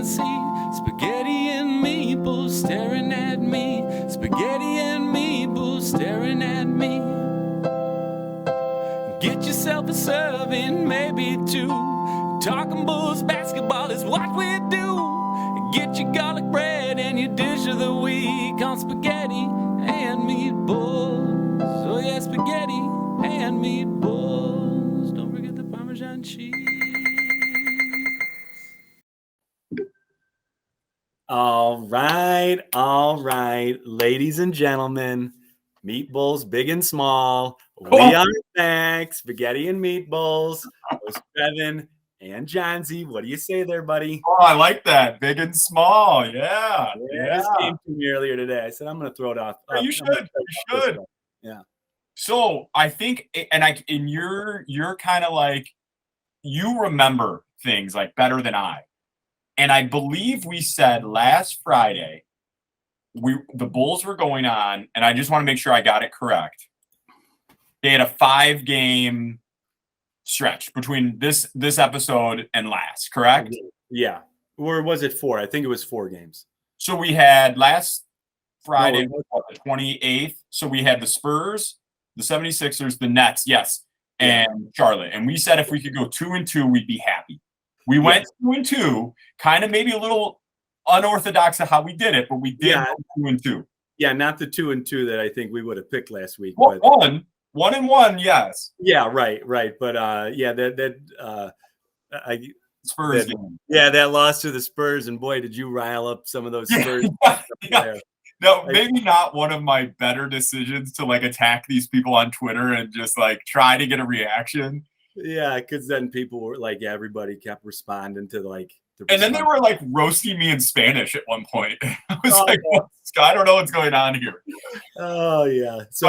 see spaghetti and meatballs staring at me. Spaghetti and meatballs staring at me. Get yourself a serving, maybe two. Talking Bulls basketball is what we do. Get your garlic bread and your dish of the week on spaghetti and meatballs. Oh yeah, spaghetti and meatballs. Don't forget the Parmesan cheese. All right, ladies and gentlemen, meatballs big and small. We are back, spaghetti and meatballs. Host Kevin and John Z. What do you say there, buddy? Oh, I like that, big and small. Yeah. This came to me earlier today. I said I'm going to throw it off. You should. Yeah. So I think, and you're kind of like, you remember things like better than I. And I believe we said last Friday, the Bulls were going on, and I just want to make sure I got it correct. They had a 5-game stretch between this episode and last, correct? Yeah. Or was it 4? I think it was 4 games. So we had last Friday, the 28th. So we had the Spurs, the 76ers, the Nets, yes, and Charlotte. And we said if we could go 2-2, we'd be happy. We went 2-2, kind of maybe a little unorthodox of how we did it, but we did 2-2. Yeah, not the 2-2 that I think we would have picked last week. Well, but 1-1, yes. Yeah, right. But Spurs game. Yeah, that loss to the Spurs, and boy, did you rile up some of those Spurs. Yeah. No, maybe not one of my better decisions to like attack these people on Twitter and just like try to get a reaction. Yeah, because then people were like, everybody kept responding to like. And then they were like roasting me in Spanish at one point. I was I don't know what's going on here. Oh yeah, so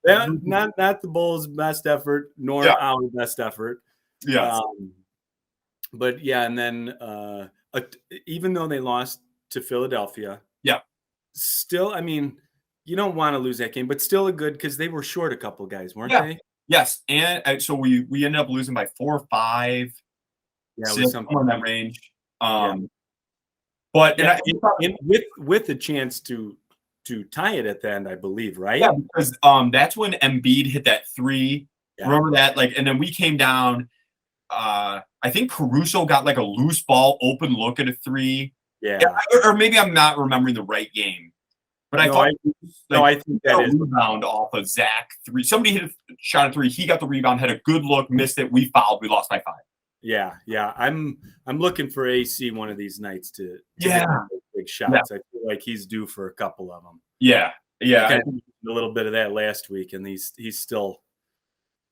not the Bulls' best effort, nor our best effort. Yeah, but yeah, and then even though they lost to Philadelphia, still, I mean, you don't want to lose that game, but still a good because they were short a couple guys, weren't they? Yes, and so we ended up losing by 4 or 5. Yeah, something in that range. But with the chance to tie it at the end, I believe, right? Yeah, because that's when Embiid hit that 3. Yeah. Remember that? Like, and then we came down. I think Caruso got like a loose ball, open look at a 3. Yeah, or maybe I'm not remembering the right game. But I think that is a rebound off of Zach 3. Somebody hit a shot at 3. He got the rebound, had a good look, missed it. We fouled. We lost by 5. Yeah. I'm looking for AC one of these nights to get big shots. I feel like he's due for a couple of them. Yeah. A little bit of that last week, and he's still,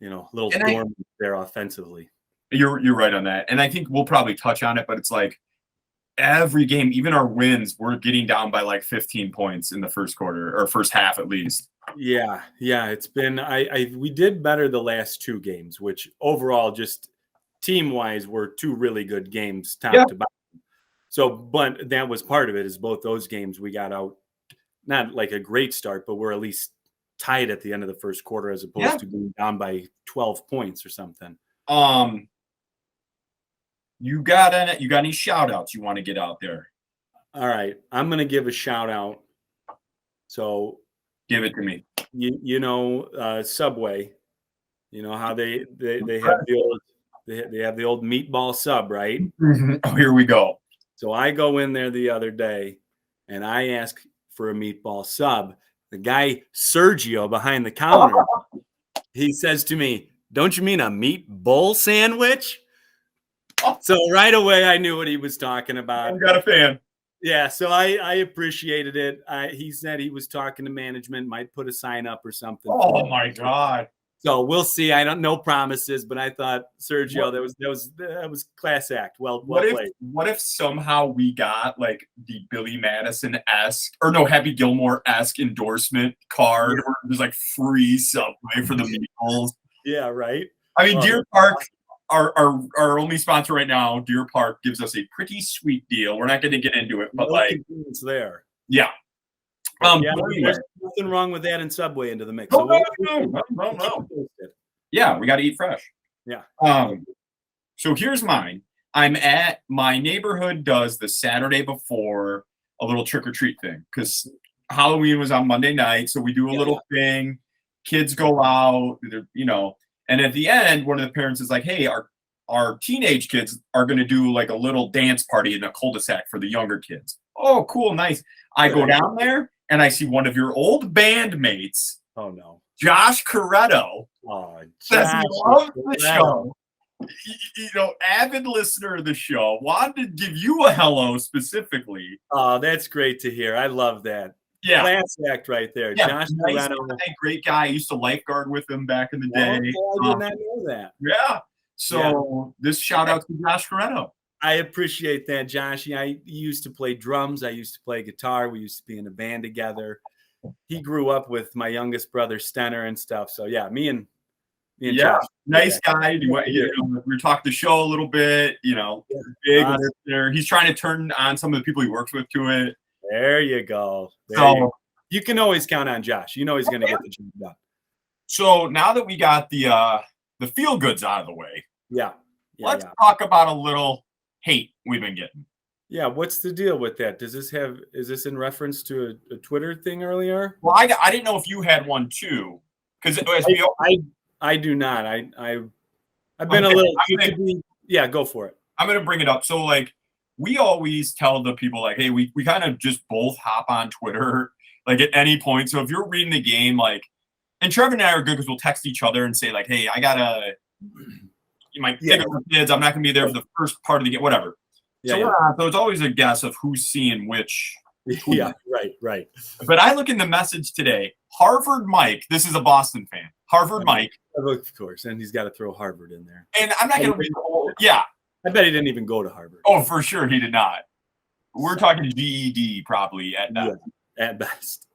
a little dormant there offensively. You're right on that, and I think we'll probably touch on it, but it's like every game, even our wins, we're getting down by like 15 points in the first quarter or first half at least. Yeah. It's been we did better the last 2 games, which overall just team-wise were 2 really good games top to bottom. So, but that was part of it is both those games we got out, not like a great start, but we're at least tied at the end of the first quarter as opposed to being down by 12 points or something. You got any shout outs you want to get out there? All right. I'm going to give a shout out. So give it to me. Subway, how they have the old meatball sub, right? Mm-hmm. Oh, here we go. So I go in there the other day and I ask for a meatball sub. The guy, Sergio, behind the counter, he says to me, "Don't you mean a meatball sandwich?" So right away, I knew what he was talking about. I've got a fan. Yeah, so I appreciated it. He said he was talking to management, might put a sign up or something. Oh my God! So we'll see. I don't know promises, but I thought Sergio, that was class act. Well played. What if somehow we got like the Billy Madison-esque or no Happy Gilmore-esque endorsement card, or there's like free Subway for the meatballs? Yeah, right. I mean, Deer Park. Our only sponsor right now, Deer Park, gives us a pretty sweet deal. We're not going to get into it, but it's there. Yeah. There's nothing wrong with adding Subway into the mix. No. Yeah, we got to eat fresh. Yeah. So here's mine. my neighborhood does the Saturday before a little trick or treat thing because Halloween was on Monday night, so we do a little thing. Kids go out, and at the end, one of the parents is like, "Hey, our teenage kids are going to do like a little dance party in a cul-de-sac for the younger kids." Oh, cool, nice. I go down there and I see one of your old bandmates. Oh no, Josh Coretto. Oh, Says Josh, he loves the show. Avid listener of the show. Wanted to give you a hello specifically. Oh, that's great to hear. I love that. Yeah. Class act right there. Yeah, Josh nice Coretto. guy, great guy. I used to lifeguard with him back in the day. I did not know that. Yeah. So this shout out to Josh Coretto. I appreciate that, Josh. I used to play drums. I used to play guitar. We used to be in a band together. He grew up with my youngest brother, Stenner, and stuff. So, yeah, me and Josh. Nice guy. We were talking the show a little bit, big listener. He's trying to turn on some of the people he works with to it. There you go. You can always count on Josh. You know he's going to get the job done. So now that we got the feel goods out of the way, let's talk about a little hate we've been getting. Yeah, what's the deal with that? Is this in reference to a Twitter thing earlier? Well, I didn't know if you had one too, because I do not. I've been a little. Yeah, go for it. I'm gonna bring it up. So like, we always tell the people like, hey, we kind of just both hop on Twitter like at any point. So if you're reading the game, like, and Trevor and I are good because we'll text each other and say like, hey, I gotta. You might pick up the kids. I'm not gonna be there for the first part of the game, whatever. So it's always a guess of who's seeing which. Yeah, right. But I look in the message today. Harvard Mike. This is a Boston fan. Harvard Mike. Of course, and he's got to throw Harvard in there. And I'm not going to read the whole. Yeah. I bet he didn't even go to Harvard. Oh, for sure he did not. We're talking GED probably at best. Yeah, at best.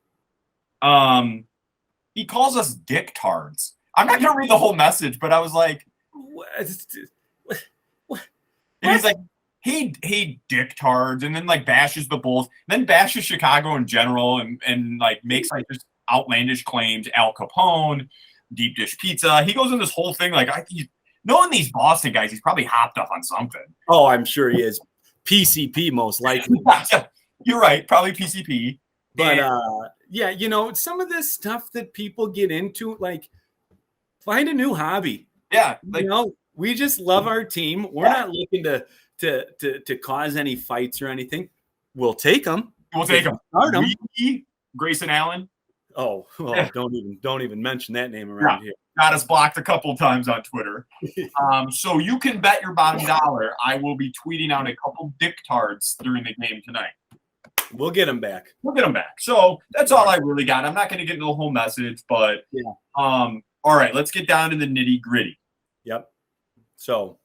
He calls us dicktards. I'm not going to read the whole message, but I was like, what? And he's like, hey, dicktards, and then like bashes the Bulls, then bashes Chicago in general, and like makes like just outlandish claims. Al Capone, deep dish pizza. He goes in this whole thing like knowing these Boston guys, he's probably hopped up on something. Oh, I'm sure he is. PCP most likely. You're right, probably PCP. But some of this stuff that people get into, like, find a new hobby. Yeah, like, we just love our team. We're not looking to cause any fights or anything. We'll take them. Start them. Grayson Allen. Oh, don't even mention that name around here. Got us blocked a couple of times on Twitter. So you can bet your bottom dollar I will be tweeting out a couple dicktards during the game tonight. We'll get them back. So that's all I really got. I'm not going to get into the whole message, but all right, let's get down to the nitty gritty. Yep. So,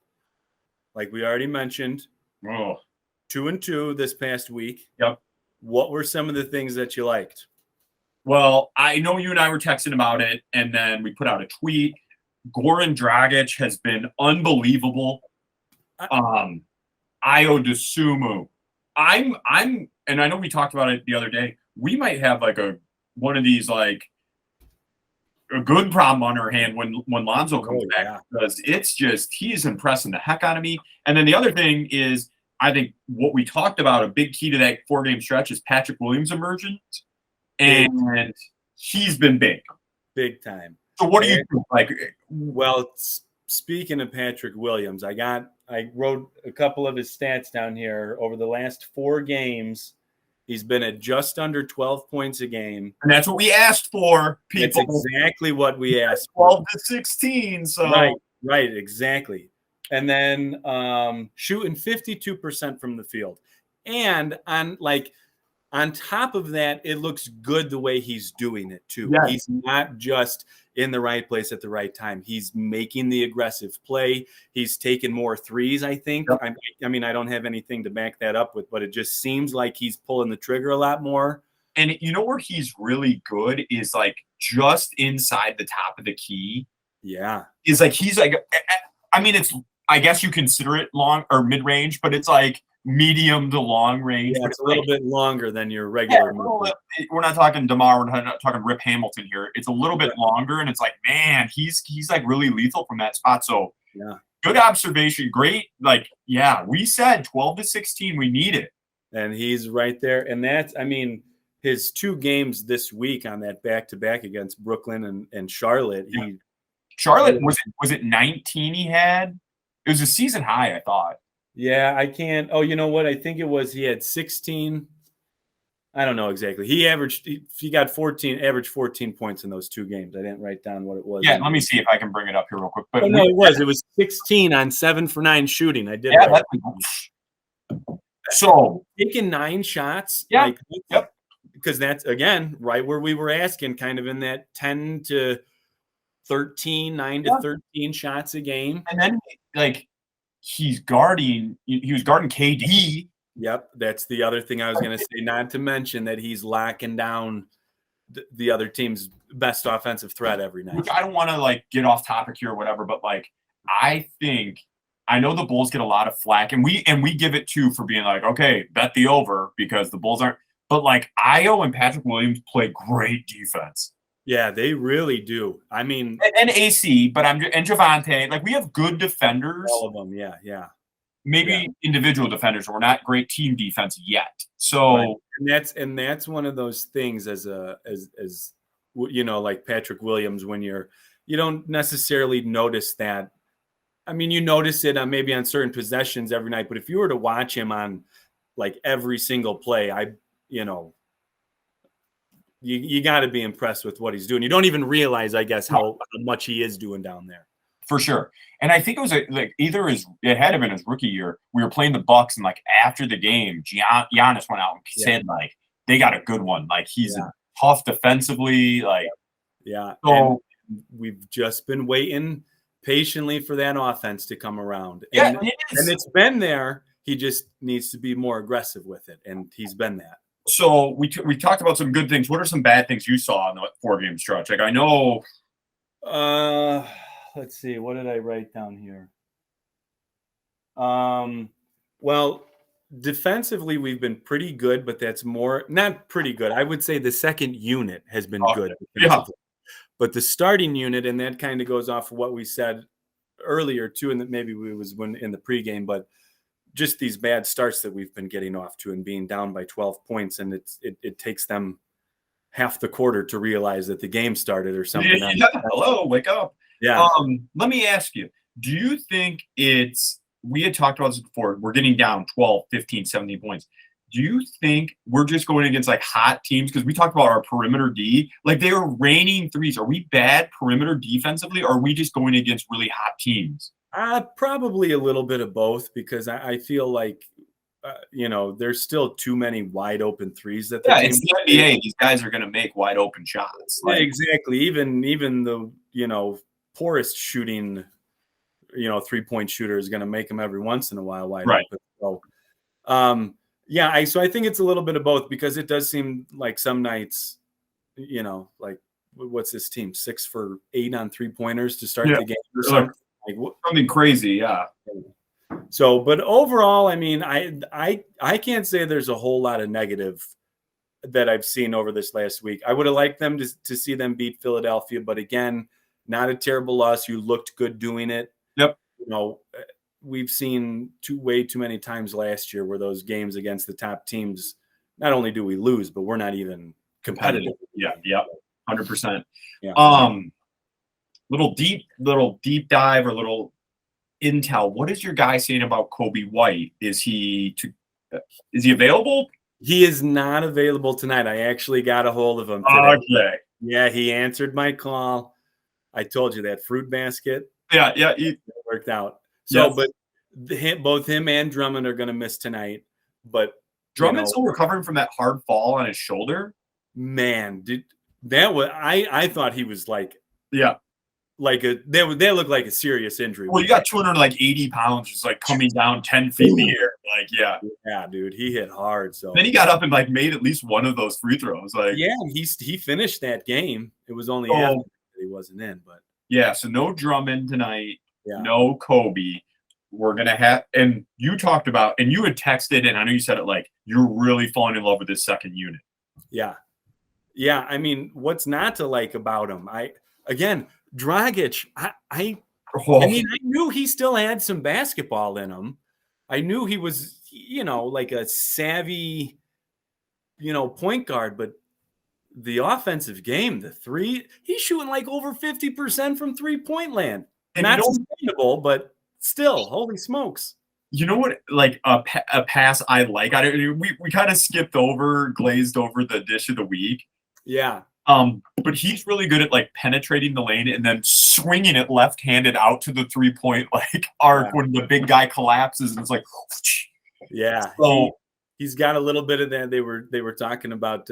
like we already mentioned, 2-2 this past week. Yep. What were some of the things that you liked? Well, I know you and I were texting about it, and then we put out a tweet. Goran Dragic has been unbelievable. Io DeSumo. And I know we talked about it the other day. We might have like one of these like a good problem on our hand when Lonzo comes back, because it's just he's impressing the heck out of me. And then the other thing is, I think what we talked about, a big key to that 4-game stretch is Patrick Williams' emergence. And he's been big time. So what do you think? Like, well, speaking of Patrick Williams, I wrote a couple of his stats down here. Over the last 4 games, he's been at just under 12 points a game. And that's what we asked for, people. That's exactly what we asked 12 to 16. So right, exactly. And then shooting 52% from the field. And on top of that, it looks good the way he's doing it, too. Yes. He's not just in the right place at the right time. He's making the aggressive play. He's taking more threes, I think. Yep. I mean, I don't have anything to back that up with, but it just seems like he's pulling the trigger a lot more. And you know where he's really good is, like, just inside the top of the key. Yeah. Is like he's like, I mean, I guess you consider it long or mid-range, but it's like medium to long range. Yeah, it's a little bit longer than your regular. Yeah, we're not talking DeMar, we're not talking Rip Hamilton here. It's a little bit longer, and it's like, man, he's like really lethal from that spot. So good observation. Great. Like, yeah, we said 12 to 16. We need it. And he's right there. And that's, I mean, his 2 games this week on that back-to-back against Brooklyn and Charlotte. Yeah. Charlotte, was it 19 he had? It was a season high, I thought. Yeah, I can't. Oh, you know what? I think it was he had 16. I don't know exactly. He got 14, averaged 14 points in those 2 games. I didn't write down what it was. Yeah, let me see if I can bring it up here real quick. But no, it was 16 on 7 for 9 shooting. I did. Yeah, so taking 9 shots. Yeah. Like, yep. Because that's, again, right where we were asking, kind of in that 10 to 13, 9 to 13 shots a game. And then, like, he was guarding KD. Yep, that's the other thing I was going to say, not to mention that he's locking down the other team's best offensive threat every night. Which I don't want to, like, get off topic here or whatever, but, like, I know the Bulls get a lot of flack, and we give it too for being like, okay, bet the over because the Bulls aren't. But, like, Io and Patrick Williams play great defense. Yeah, they really do. I mean, and AC, and Javante, like, we have good defenders. All of them, yeah. Maybe individual defenders. We're not great team defense yet. So, right. and that's one of those things as you know, like Patrick Williams, when you don't necessarily notice that. I mean, you notice it maybe on certain possessions every night, but if you were to watch him on like every single play, you got to be impressed with what he's doing. You don't even realize, I guess, how much he is doing down there. For sure. And I think it was it had to have been his rookie year. We were playing the Bucks, and like after the game, Giannis went out and said like they got a good one. Like he's tough defensively. Like so and we've just been waiting patiently for that offense to come around. And it's been there. He just needs to be more aggressive with it, and he's been that. So we talked about some good things. What are some bad things you saw in the 4-game stretch? Like I know. Let's see. What did I write down here? Well, defensively, we've been pretty good, but that's not pretty good. I would say the second unit has been good. Yeah. But the starting unit, and that kind of goes off of what we said earlier too, and that maybe we was in the pregame, but just these bad starts that we've been getting off to and being down by 12 points, and it takes them half the quarter to realize that the game started or something. Yeah. Hello, wake up. Yeah. Let me ask you, do you think we had talked about this before, we're getting down 12, 15, 17 points. Do you think we're just going against like hot teams? Because we talked about our perimeter D, like they were raining threes. Are we bad perimeter defensively, or are we just going against really hot teams? Probably a little bit of both, because I feel like, there's still too many wide open threes that it's the NBA. These guys are going to make wide open shots. Like, exactly. Even the poorest shooting, 3-point shooter is going to make them every once in a while wide open. So, so I think it's a little bit of both, because it does seem like some nights, like what's this team 6 for 8 on 3-pointers to start the game or something. Like something crazy, yeah. So, but overall, I mean, I can't say there's a whole lot of negative that I've seen over this last week. I would have liked them to see them beat Philadelphia, but again, not a terrible loss. You looked good doing it. Yep. We've seen way too many times last year where those games against the top teams, not only do we lose, but we're not even competitive. Yeah. 100%. Yeah. Little deep dive or little intel. What is your guy saying about Kobe White? Is he available? He is not available tonight. I actually got a hold of him today. Okay. Yeah, he answered my call. I told you that fruit basket. Yeah. It worked out. So, but both him and Drummond are going to miss tonight. But Drummond's still recovering from that hard fall on his shoulder. Man, that was I thought he was like they look like a serious injury. Well, you got 280 pounds just like coming down 10 feet in the air. Like, yeah, dude, he hit hard. So then he got up and like made at least one of those free throws. Like, yeah, he finished that game. It was only after he wasn't in, but so no Drummond tonight. Yeah. No Kobe. We're gonna have, and you talked about, and you had texted, and I know you said it like you're really falling in love with this second unit. Yeah. I mean, what's not to like about him? Dragic, I Oh, I mean, I knew he still had some basketball in him. I knew he was, like a savvy, point guard, but the offensive game, the three, he's shooting like over 50% from 3-point land. and Not sustainable, but still, holy smokes. you know what? Like a pass I like. We kind of glazed over the dish of the week. Yeah. But he's really good at like penetrating the lane and then swinging it left-handed out to the 3-point like arc when the big guy collapses and it's like, yeah. So he's got a little bit of that. They were talking about.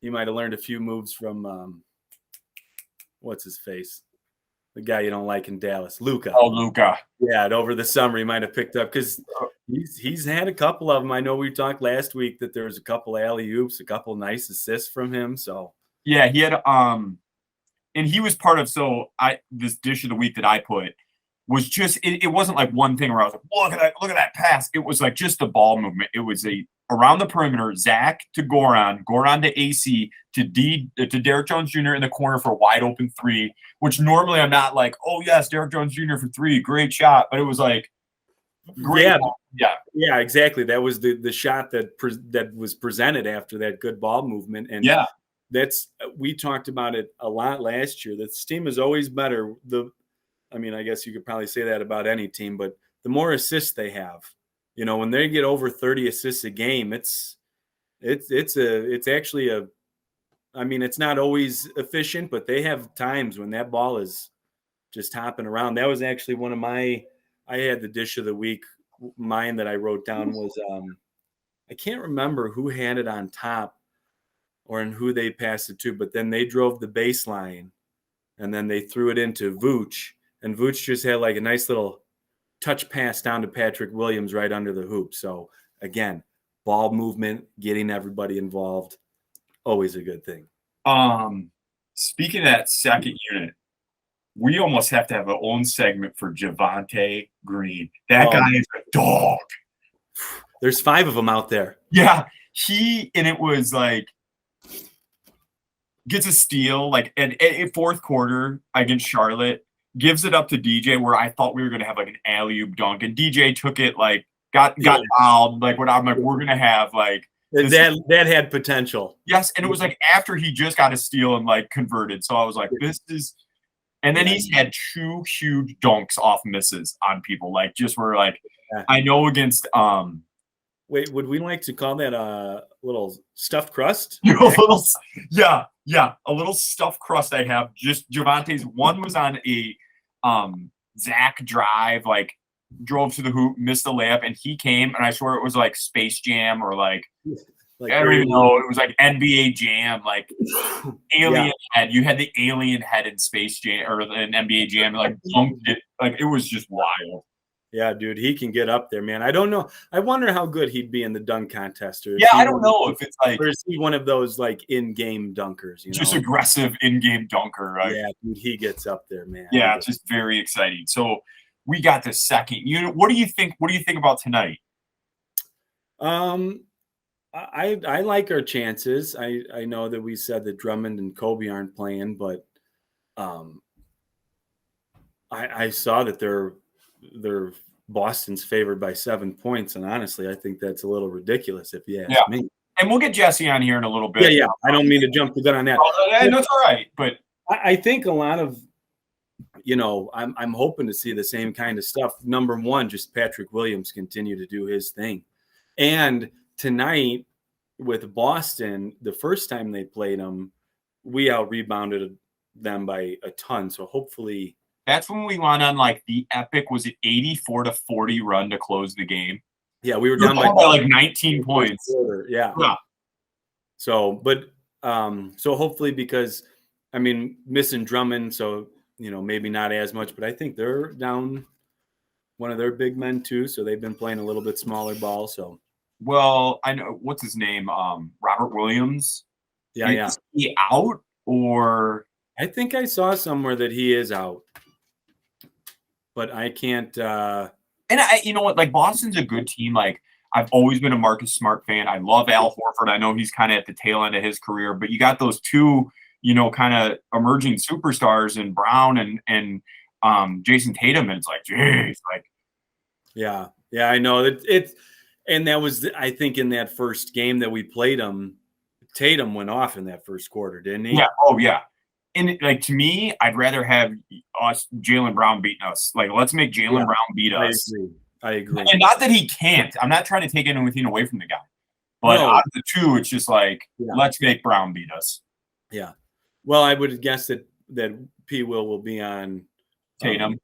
He might have learned a few moves from what's his face, the guy you don't like in Dallas, Luka. Oh, Luka. Yeah, and over the summer he might have picked up because he's had a couple of them. I know we talked last week that there was a couple alley-oops, a couple nice assists from him. So yeah, he had and he was part of this dish of the week that I put was just it wasn't like one thing where I was like, look at that pass. It was like just the ball movement. It was around the perimeter, Zach to Goran to AC to Derek Jones Jr. in the corner for a wide open 3, which normally I'm not like, oh yes, Derek Jones Jr. for 3, great shot, but it was like great. Yeah, exactly. That was the shot that was presented after that good ball movement, and we talked about it a lot last year. This team is always better. I guess you could probably say that about any team, but the more assists they have, when they get over 30 assists a game, it's actually it's not always efficient, but they have times when that ball is just hopping around. That was actually one of I had the dish of the week. Mine that I wrote down was, I can't remember who had it on top or in who they passed it to, but then they drove the baseline and then they threw it into Vooch, and Vooch just had like a nice little touch pass down to Patrick Williams right under the hoop. So again, ball movement, getting everybody involved, always a good thing. Speaking of that second unit, we almost have to have our own segment for Javonte Green. That guy is a dog. There's 5 of them out there. Yeah, it was like gets a steal like in fourth quarter against Charlotte, gives it up to DJ where I thought we were going to have like an alley-oop dunk, and DJ took it like got fouled. Like what I'm like, we're going to have like that had potential. Yes, and it was like after he just got a steal and like converted. So I was like, this is. And then he's had 2 huge dunks off misses on people, like just where like I know against Wait, would we like to call that a little stuffed crust? A little stuffed crust I have. Just Javonte's one was on a Zach drive, like drove to the hoop, missed the layup, and he came, and I swear it was like Space Jam or like I don't even know. It was like NBA Jam, like alien head. You had the alien head in Space Jam or in NBA Jam, like dunked it. Like it was just wild. Yeah, dude, he can get up there, man. I don't know. I wonder how good he'd be in the dunk contest. I don't know if it's like, or is he one of those like in-game dunkers? Just aggressive in-game dunker, right? Yeah, dude, he gets up there, man. Yeah, it's just very exciting. So we got the second unit. What do you think? What do you think about tonight? I like our chances. I know that we said that Drummond and Kobe aren't playing, but I saw that they're Boston's favored by 7 points, and honestly, I think that's a little ridiculous if you ask me. And we'll get Jesse on here in a little bit. Yeah. I don't mean to jump the gun on that. That's all right. But I think a lot of, I'm hoping to see the same kind of stuff. Number one, just Patrick Williams continue to do his thing, and tonight with Boston, the first time they played them, we out-rebounded them by a ton. So hopefully that's when we went on like the epic, was it 84-40 run to close the game? Yeah, we were down by like 19 points. Yeah. So, but so hopefully, because missing Drummond, so maybe not as much, but I think they're down one of their big men too. So they've been playing a little bit smaller ball. So. Well, I know what's his name, Robert Williams. Yeah. Is he out, or I think I saw somewhere that he is out, but I can't. And you know what? Like Boston's a good team. Like I've always been a Marcus Smart fan. I love Al Horford. I know he's kind of at the tail end of his career, but you got those 2, kind of emerging superstars in Brown and Jason Tatum, and it's like, geez, like, yeah, I know it's and that was, I think, in that first game that we played them, Tatum went off in that first quarter, didn't he? yeah, oh yeah. And like to me, I'd rather have Jaylen Brown beating us. Like, let's make Jaylen Brown beat us. I agree. And not that he can't. I'm not trying to take anything away from the guy. But No. out of the two, it's just like, let's make Brown beat us. Yeah. Well, I would guess that P. Will be on Tatum,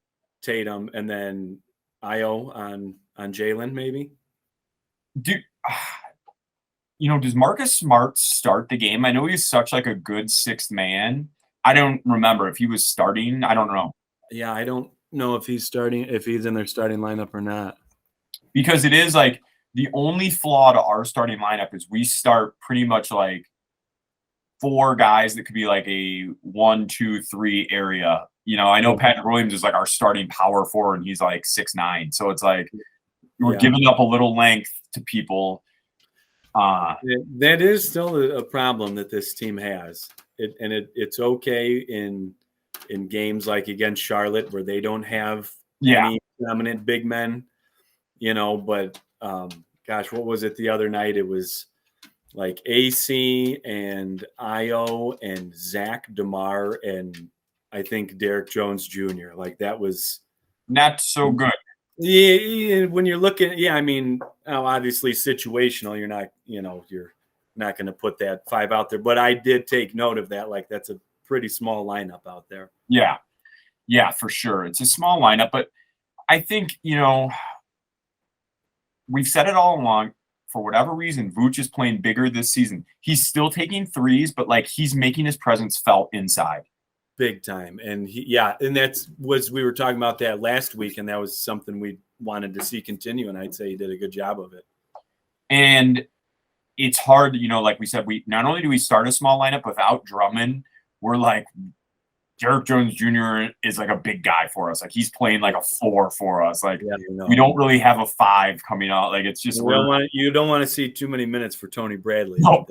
and then Io on Jaylen, maybe. Dude, does Marcus Smart start the game? I know he's such like a good sixth man. I don't remember if he was starting. I don't know. Yeah, I don't know if he's in their starting lineup or not. Because it is like the only flaw to our starting lineup is we start pretty much like 4 guys that could be like a 1, 2, 3 area. I know Patrick Williams is like our starting power forward, and he's like 6'9". So it's like we're giving up a little length to people. That is still a problem that this team has. It's okay in games like against Charlotte where they don't have any dominant big men, but gosh, what was it the other night? It was like AC and Io and Zach DeMar and I think Derek Jones Jr. Like that was not so good. Yeah, when you're looking, I mean, obviously situational. You're not going to put that 5 out there. But I did take note of that. Like that's a pretty small lineup out there. Yeah, for sure. It's a small lineup, but I think we've said it all along. For whatever reason, Vooch is playing bigger this season. He's still taking threes, but like he's making his presence felt inside. Big time. And we were talking about that last week, and that was something we wanted to see continue, and I'd say he did a good job of it. And it's hard, like we said, we not only do we start a small lineup without Drummond, we're like Derek Jones Jr. is like a big guy for us. Like he's playing like a 4 for us. Like we don't really have a 5 coming out. Like it's just you don't want to see too many minutes for Tony Bradley. No.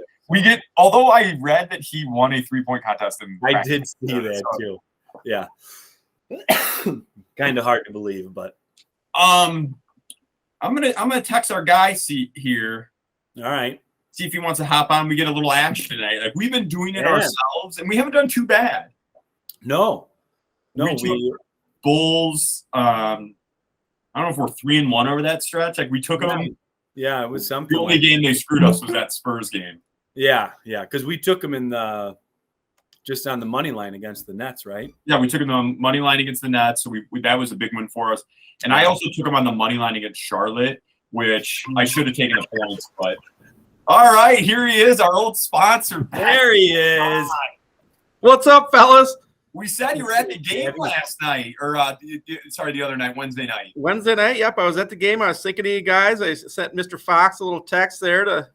Although I read that he won a 3-point contest. I did see that too. Yeah. Kind of hard to believe, but I'm gonna text our guy seat here. All right. See if he wants to hop on. We get a little action tonight. Like we've been doing it ourselves, and we haven't done too bad. No. We Bulls. I don't know if we're 3-1 over that stretch. Like we took them. Yeah, it was something. The only game they screwed us was that Spurs game. Yeah, because we took them in just on the money line against the Nets, right? Yeah, we took them on the money line against the Nets, so we that was a big win for us. And I also took them on the money line against Charlotte, which I should have taken the points. But all right, here he is, our old sponsor. There he is. What's up, fellas? We said you were at the game last night, or the other night, Wednesday night. Wednesday night, yep. I was at the game. I was thinking of you guys. I sent Mr. Fox a little text there to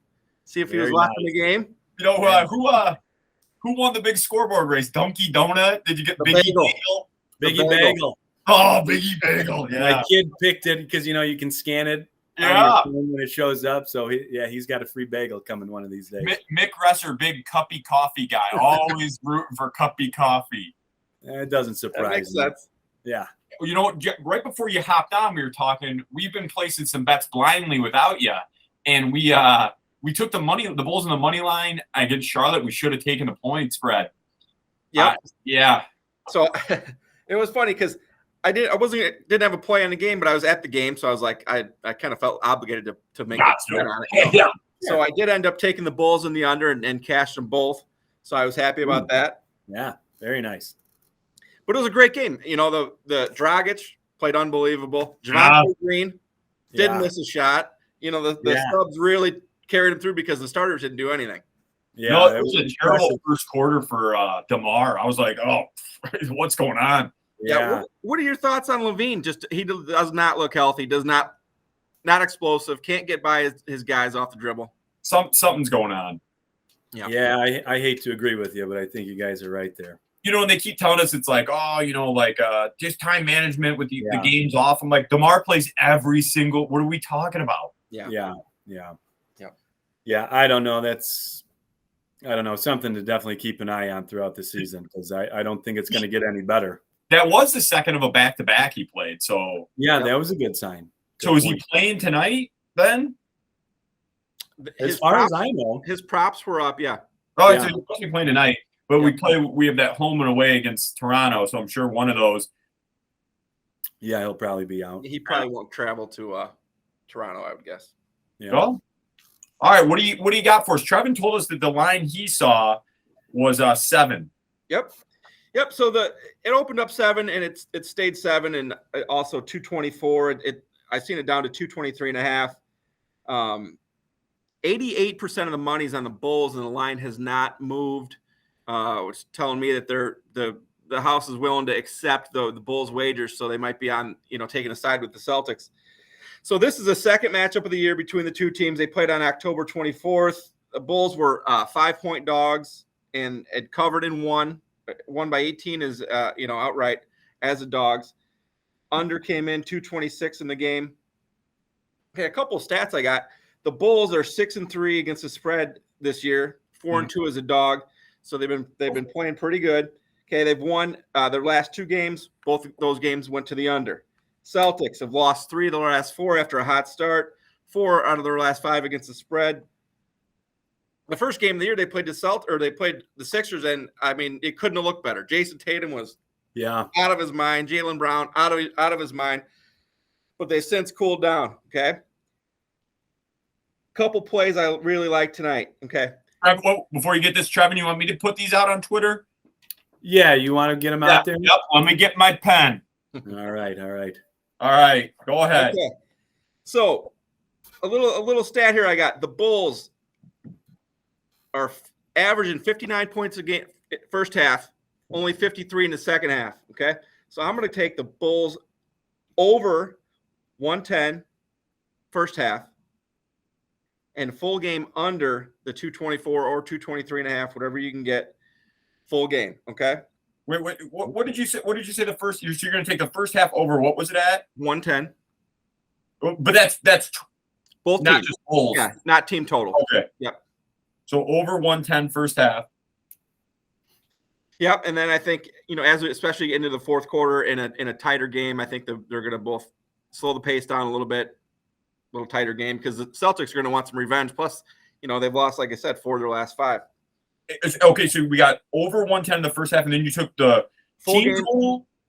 see if he was watching the game. Who won the big scoreboard race? Donkey Donut? Did you get Biggie Bagel? Biggie Bagel. Oh, Biggie Bagel. Yeah. My kid picked it because, you can scan it when it shows up. So, he's got a free bagel coming one of these days. Mick Resser, big cuppy coffee guy. Always rooting for cuppy coffee. It doesn't surprise me. That makes sense. Yeah. You know what? Right before you hopped on, we were talking. We've been placing some bets blindly without you. And we took the Bulls on the money line against Charlotte. We should have taken the point spread. Yeah. So it was funny because didn't have a play on the game, but I was at the game, so I was like, I kind of felt obligated to make a bet on it. Yeah. So I did end up taking the Bulls in the under and cashed them both. So I was happy about that. Yeah, very nice. But it was a great game. The Dragic played unbelievable. Javante Green didn't miss a shot. The subs really carried him through because the starters didn't do anything. Yeah, no, it was a terrible first quarter for DeMar. I was like, oh, what's going on? Yeah. What are your thoughts on Levine? He does not look healthy. Does not explosive. Can't get by his guys off the dribble. Something's going on. Yeah. I hate to agree with you, but I think you guys are right there. And they keep telling us it's like, just time management with the games off. I'm like, DeMar plays every single. What are we talking about? Yeah. I don't know. Something to definitely keep an eye on throughout the season because I don't think it's going to get any better. That was the second of a back-to-back he played. So yeah, that was a good sign. So is he playing tonight then? As far as I know, his props were up. Yeah. Oh, Yeah. so he's supposed to be playing tonight. But we have that home and away against Toronto, so I'm sure one of those. Yeah, he'll probably be out. He probably won't travel to Toronto, I would guess. Yeah. Well, all right. What do you got for us? Trevin told us that the line he saw was 7. Yep. So it opened up 7 and it stayed 7 and also 224. I seen it down to 223.5. 88% of the money's on the Bulls and the line has not moved. Which is telling me that the house is willing to accept the Bulls wagers, so they might be on taking a side with the Celtics. So this is the second matchup of the year between the two teams. They played on October 24th. The Bulls were 5-point dogs and had covered in won by 18 is outright as the dogs. Under came in 226 in the game. Okay, a couple of stats I got. The Bulls are 6-3 against the spread this year, 4-2 as a dog. So they've been playing pretty good. Okay, they've won their last 2 games. Both of those games went to the under. Celtics have lost 3 of their last 4 after a hot start. 4 out of their last 5 against the spread. The first game of the year they played the Sixers, and I mean it couldn't have looked better. Jason Tatum was out of his mind. Jaylen Brown out of his mind. But they since cooled down. Okay. Couple plays I really like tonight. Okay. Before you get this, Trevin, you want me to put these out on Twitter? Yeah, you want to get them out there? Yep. Let me get my pen. All right. All right. Go ahead. Okay. So a little stat here I got. The Bulls are averaging 59 points a game first half, only 53 in the second half. Okay. So I'm going to take the Bulls over 110 first half and full game under the 224 or 223.5, whatever you can get full game. Okay. Wait. What did you say? What did you say the first? You're going to take the first half over. What was it at? 110. But that's both not teams. just Bulls. Yeah, not team total. Okay. Yep. So over 110 first half. Yep, and then I think as we especially into the fourth quarter in a tighter game, I think they're going to both slow the pace down a little bit, a little tighter game because the Celtics are going to want some revenge. Plus, they've lost, like I said, 4 of their last 5. Okay, so we got over 110 in the first half, and then you took the full team game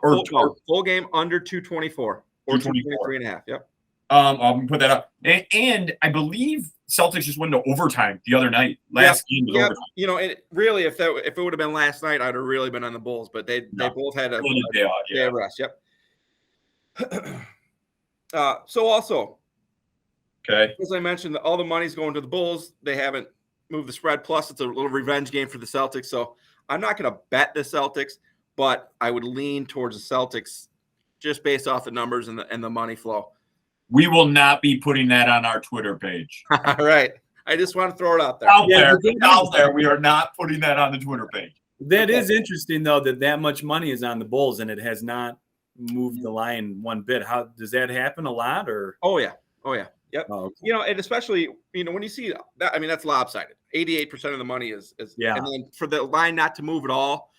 total full game under 224 or 223.5. Yep. I'll put that up, and I believe Celtics just went to overtime the other night. Last game was overtime. It really, if it would have been last night, I'd have really been on the Bulls, but they both had a day of rest. Yep. So also, okay, as I mentioned, all the money's going to the Bulls. They haven't moved the spread. Plus, it's a little revenge game for the Celtics. So I'm not going to bet the Celtics, but I would lean towards the Celtics just based off the numbers and the money flow. We will not be putting that on our Twitter page. All right. I just want to throw it out there. Out there. We are not putting that on the Twitter page. That is interesting, though, that much money is on the Bulls and it has not moved the line one bit. How does that happen a lot? Or Oh yeah. Yep. Oh, okay. And especially when you see that, I mean that's lopsided. 88% of the money is yeah. And then for the line not to move at all,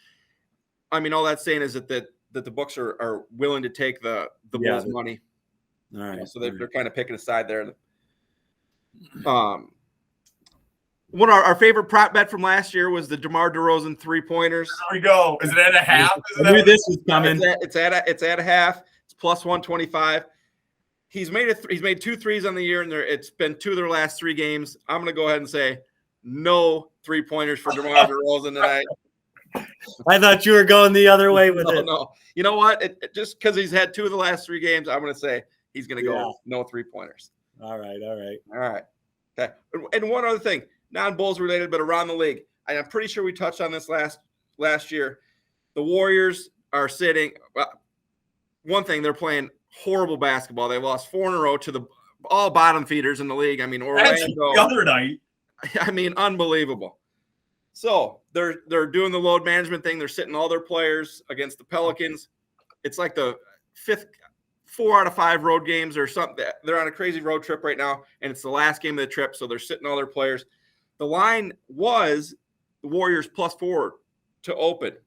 I mean all that's saying is that the books are willing to take the Bulls money. All right. So they're kind of picking a side there. One of our favorite prop bet from last year was the DeMar DeRozan 3-pointers. There we go. Is it at a half? I knew this was coming. It's at a half. It's plus 125. He's made 2 threes on the year, and it's been 2 of their last 3 games. I'm going to go ahead and say no 3-pointers for DeMar DeRozan tonight. I thought you were going the other way with it. No. You know what? Just because he's had 2 of the last 3 games, I'm going to say he's going to go no 3-pointers. All right. Okay. And one other thing, non-Bulls related, but around the league. I'm pretty sure we touched on this last year. The Warriors are sitting. One thing, they're playing horrible basketball. They lost 4 in a row to all bottom feeders in the league. I mean, Orlando. The other night. I mean, unbelievable. So they're doing the load management thing. They're sitting all their players against the Pelicans. It's like the 4 out of 5 road games or something. They're on a crazy road trip right now, and it's the last game of the trip, so they're sitting all their players. The line was the Warriors +4 to open.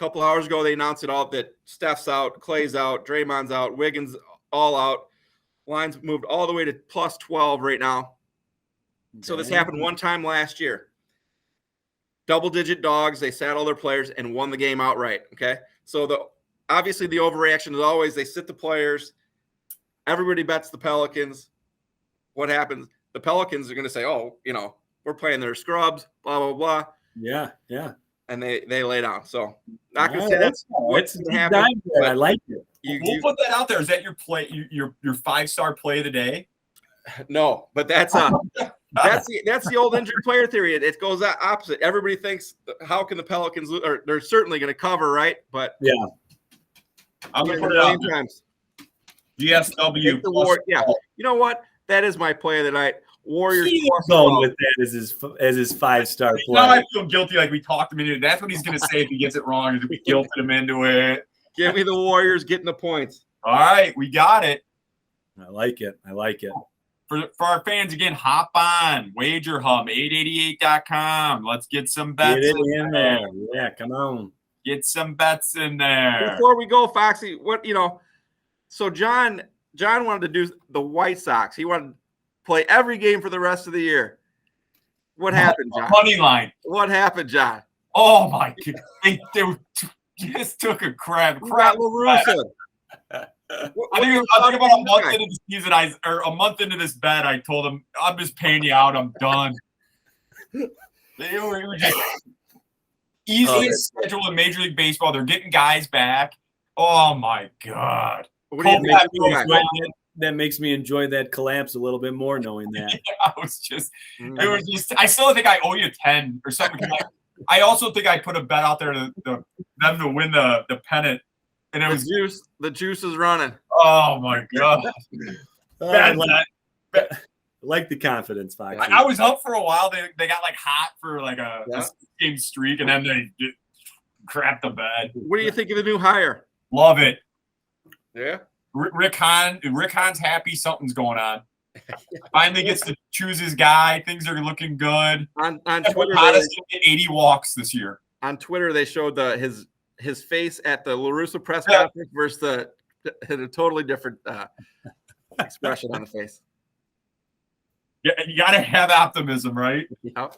couple hours ago, they announced it all that Steph's out, Clay's out, Draymond's out, Wiggins all out. Lines moved all the way to plus 12 right now. So this happened one time last year. Double-digit dogs, they sat all their players and won the game outright, okay? So obviously the overreaction is always they sit the players. Everybody bets the Pelicans. What happens? The Pelicans are going to say, oh, we're playing their scrubs, blah, blah, blah. Yeah. And they lay down. So not going to say that's what's going to happen. I like it. We'll put that out there. Is that your play, your 5-star play of the day? No, but that's the old injured player theory. It goes opposite. Everybody thinks, how can the Pelicans lose? Or they're certainly going to cover, right? But yeah, I'm going to put it out there. GSW. Yeah, you know what? That is my play of the night. Warriors. He's going with that as his 5-star play. Now I feel guilty, like we talked him into it. That's what he's going to say if he gets it wrong. Is we guilted him into it. Give me the Warriors getting the points. All right, we got it. I like it. For our fans, again, hop on Wager Hub, 888.com. Let's get some bets get it in there. Yeah, come on. Get some bets in there. Before we go, Foxy, so John wanted to do the White Sox. He wanted to play every game for the rest of the year. What happened, John? Money line. What happened, John? Oh, my God. They just took a crap. LaRussa. I think about a month into the season, or a month into this bet, I told him, I'm just paying you out. I'm done. They were just easiest schedule in Major League Baseball. They're getting guys back. Oh, my God. That makes me enjoy that collapse a little bit more, knowing that. I still think I owe you 10 or something. I also think I put a bet out there to them to win the pennant. And it was the juice is running. Oh my God! I like the confidence, Fox. I was up for a while. They got like hot for like a game streak, and then they crapped the bed. What do you think of the new hire? Love it. Yeah. Rick Hahn's happy. Something's going on. Finally gets to choose his guy. Things are looking good. On Twitter, get 80 walks this year. On Twitter, they showed his face at the LaRussa press conference versus a totally different expression on the face. Yeah, you got to have optimism, right? Yep.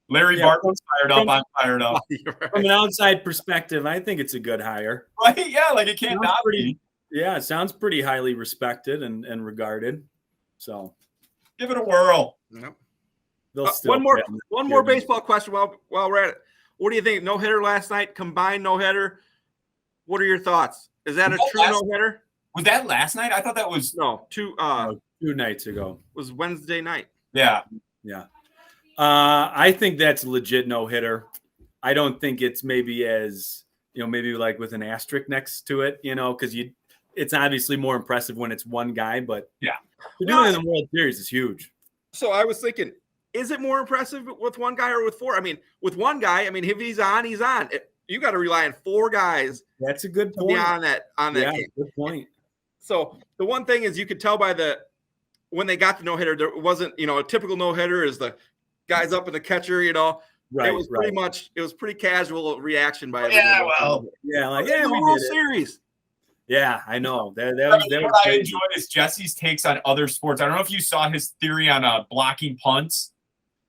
Larry Barton's fired up. I'm fired up. Right. From an outside perspective, I think it's a good hire. Right? Yeah, like it can't not be. Yeah, it sounds pretty highly respected and regarded. So give it a whirl. Yep. One more baseball question while we're at it. What do you think? No hitter last night, combined no hitter. What are your thoughts? Is that a true no hitter? Was that last night? I thought that was two nights ago. Was Wednesday night. Yeah. I think that's a legit no hitter. I don't think it's maybe as maybe like with an asterisk next to it, because it's obviously more impressive when it's one guy, but doing it in the World Series is huge. So I was thinking, is it more impressive with one guy or with four? I mean, with one guy, if he's on, he's on. You got to rely on four guys. That's a good point. On that game. Good point. So the one thing is you could tell by when they got the no-hitter, there wasn't, a typical no-hitter is the guys up in the catcher, Right. It was pretty much, it was pretty casual reaction by everybody. The World Series. Yeah, I know. That was what I enjoyed is Jesse's takes on other sports. I don't know if you saw his theory on blocking punts.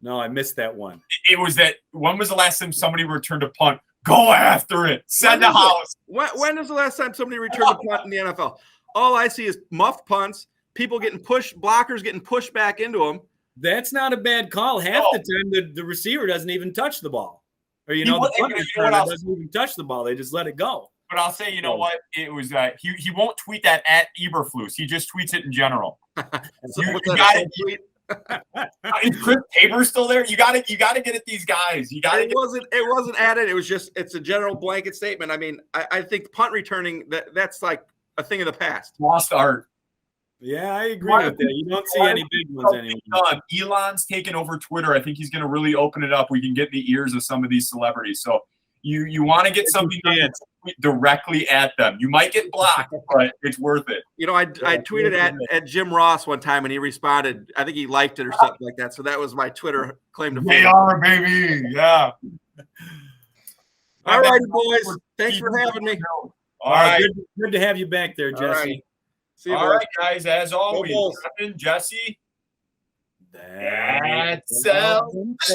No, I missed that one. It was that when was the last time somebody returned a punt? Go after it. Send the house. When is the last time somebody returned a punt in the NFL? All I see is muffed punts, people getting pushed, blockers getting pushed back into them. That's not a bad call. Half the time, the receiver doesn't even touch the ball. Or, the punt returner doesn't even touch the ball. They just let it go. But I'll say, what? It was he won't tweet that at Eberflus. He just tweets it in general. You got it. Is Chris Tabor still there? You got to get at these guys. It wasn't added. It was it's a general blanket statement. I mean, I think punt returning that's like a thing of the past. Lost art. Yeah, I agree with that. You don't see any big ones anymore. Elon's taken over Twitter. I think he's going to really open it up. We can get in the ears of some of these celebrities. So you want to get something directly at them. You might get blocked, but it's worth it. I tweeted at Jim Ross one time, and he responded. I think he liked it or something like that. So that was my Twitter claim to fame. They are, baby. Yeah. All righty, boys. Thanks for having me. All right. Good to have you back there, Jesse. All right. See you, All boys. right, guys. As always, Bulls. Kevin, Jesse. That's That's